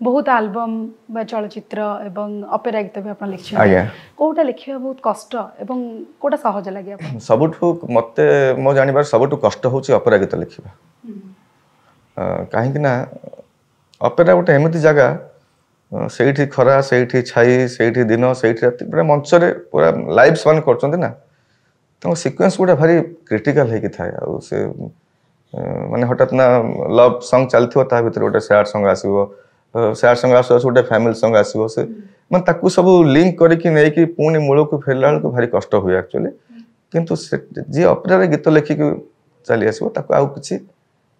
बहुत एल्बम बा चलचित्र एवं अपेरा गीत भी आपन लिखछन कोटा लिखिबा बहुत कष्ट एवं कोटा सहज लागि आपन सबठु मते मो जानिबार सबठु कष्ट होची अपेरा गीत लिखिबा काहे कि ना अपेरा गोटे एमिति जगह सेठी खरा सेठी छाई सेठी दिन सेठी रात पूरा मंच रे पूरा लाइव सन करचंती ना तो सीक्वेंस गुडा भारी क्रिटिकल है कि थाए आ से माने हठात ना लव सॉन्ग चलथियो ता भीतर गोटे सैड सॉन्ग आसीबो सैड सॉन्ग आसो गोटे फैमिली सॉन्ग आसीबो से मन ताकू सब लिंक करके नै कि पुनी मूल को फेरला को भारी कष्ट हुए एक्चुअली किंतु जे अपेरा रे गीत लेखि के चली आसीबो ताकू आ किछि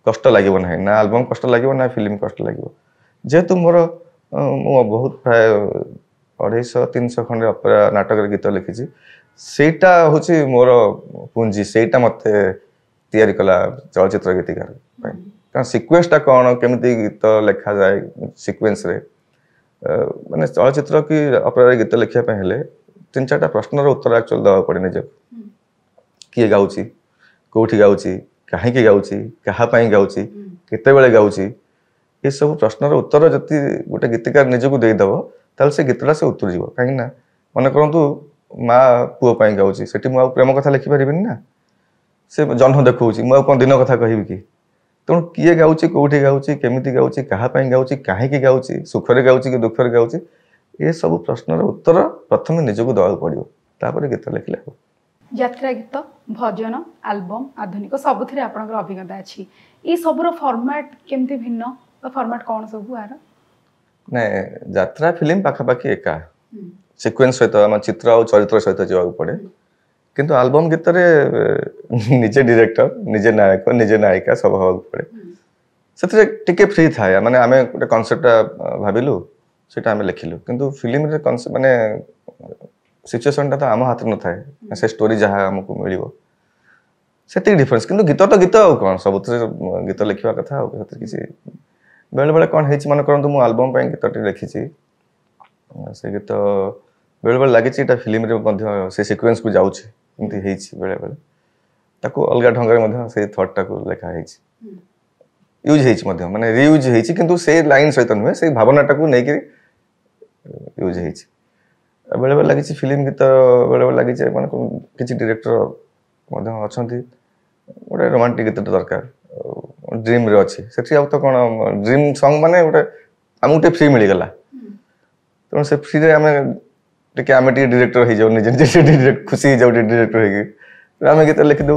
कष्ट लागिबो नै ना एल्बम कष्ट लागिबो ना फिल्म कष्ट लागिबो जेतु मोर मो बहुत प्राय 250-300 खंडे अपेरा नाटक रे गीत लिखिछि सेटा होछि मोर पूंजी सेटा मते तैयारी कला चलचित्र गीतकार कारण सीक्वेंस टा कोन केमिति गीत लेखा जाय सीक्वेंस रे माने चलचित्र की अपेरा गीत लेखिया पे हेले 3-4टा प्रश्नर उत्तर एक्चुअल दवा पड़े नै जब किए गाउछि कोठी गाउछि काहे के गाउछि कहा पई गाउछि केते बेले गाउछि ये सब प्रश्नर उत्तर जति गोटे गीतकार निजको देई दबो ताल से गीतला से उत्तर जीवो काहे ना माने करंतु माँ पुओ पाई गाउछि सेठी मु प्रेम कथा लिखि परिबिन ना से जन्म देखौछि मु कोन दिन कथा कहिबि कि तण किए गाउछि कोठी गाउछि केमिति गाउछि कहा पई गाउछि काहे के गाउछि सुख रे गाउछि कि दुख रे गाउछि ये सब प्रश्नर उत्तर प्रथम निजको दवा पड़ियो तापर गीत लिखले हो यात्रा गीत भजन एल्बम आधुनिक सबुथिरे आपनकर अभिज्ञता अछि ई सबरो फॉर्मेट केमति भिन्न फॉर्मेट कोन सब आर नै यात्रा फिल्म पाखा पाखी एका सीक्वेंस सहित हम चित्र और चरित्र सहित जीवा पड़े किंतु एल्बम गीत रे निजे डायरेक्टर निजे नायक निजे नायिका सब हवा पड़े सेतरे टिके फ्री था माने आमे गोटे कांसेप्ट भाबिलु सेटा आमे लिखिलु किंतु फिल्म रे कांसेप्ट माने सिचुएशन ता आम हाथ न थाए से स्टोरी जहा हमको मिलिबो सेति डिफरेंस किंतु गीत तो गीत आ कोन सबुतरे गीत लिखिबा कथा आ सेति किसी बेले बेले कोन हेछि मन करंतु मु एल्बम पय गीत टे लिखिछि से गीत बेले बेले लागिछि एटा फिल्म रे मध्ये से सीक्वेंस को जाउछि एंती हेछि बेले बेले ताको अलगा ढंग रे मध्ये से थॉट टाको लेखा हेछि यूज हेछि मध्ये माने रीयूज हेछि किंतु से लाइन सहित नहे से भावना टाको नै कि यूज हेछि बेले बेले लागिछि फिल्म गीत बेले बेले लागिछि माने किछि डायरेक्टर मध्ये अछंती ओडे रोमांटिक गीत दरकार ड्रीम रे अछि सेठी आ तो कोन ड्रीम सॉन्ग माने ओटे हमुटे फ्री मिली गला तो से फ्री रे हमें टिके डायरेक्टर हो जाओ निजे डायरेक्ट खुशी हो जाओ डायरेक्टर हो गए हमें गीत लिख दो।